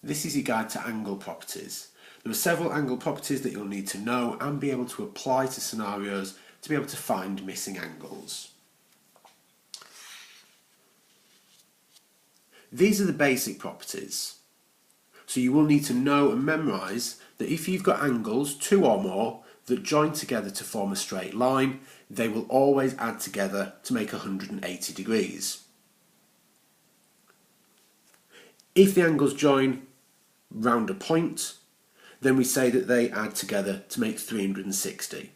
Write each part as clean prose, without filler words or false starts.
This is your guide to angle properties. There are several angle properties that you'll need to know and be able to apply to scenarios to be able to find missing angles. These are the basic properties. So you will need to know and memorise that if you've got angles, two or more, that join together to form a straight line, they will always add together to make 180 degrees. If the angles join round a point, then we say that they add together to make 360.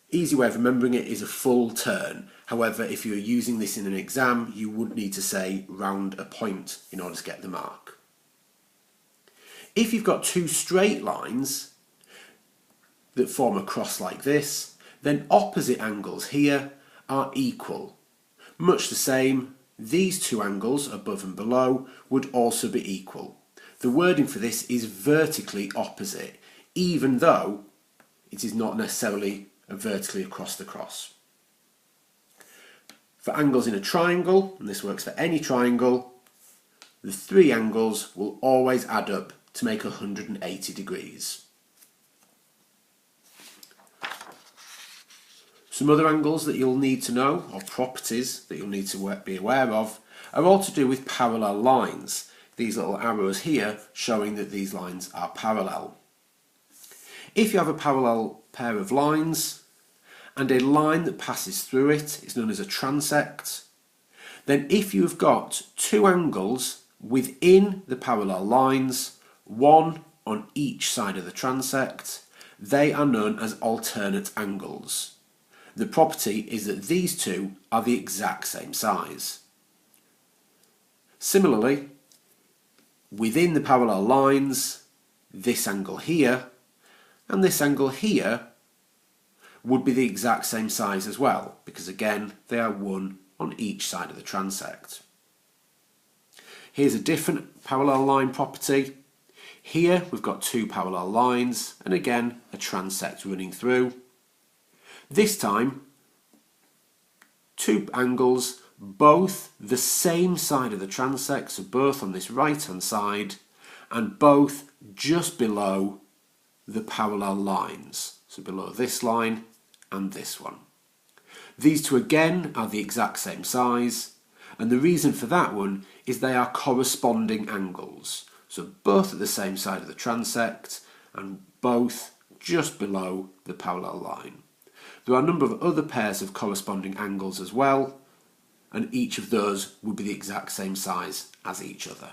Easy way of remembering it is a full turn. However, if you're using this in an exam, you would need to say round a point in order to get the mark. If you've got two straight lines that form a cross like this, then opposite angles here are equal. Much the same, these two angles above and below would also be equal. The wording for this is vertically opposite, even though it is not necessarily vertically across the cross. For angles in a triangle, and this works for any triangle, the three angles will always add up to make 180 degrees. Some other angles that you'll need to know, or properties that you'll need to be aware of, are all to do with parallel lines. These little arrows here showing that these lines are parallel. If you have a parallel pair of lines and a line that passes through it is known as a transect, then if you've got two angles within the parallel lines, one on each side of the transect, they are known as alternate angles. The property is that these two are the exact same size. Similarly, within the parallel lines, this angle here and this angle here would be the exact same size as well, because again, they are one on each side of the transect. Here's a different parallel line property. Here we've got two parallel lines and again a transect running through. This time, two angles, both the same side of the transect, so both on this right hand side and both just below the parallel lines, so below this line and this one. These two again are the exact same size, and the reason for that one is they are corresponding angles, so both at the same side of the transect and both just below the parallel line. There are a number of other pairs of corresponding angles as well, and each of those would be the exact same size as each other.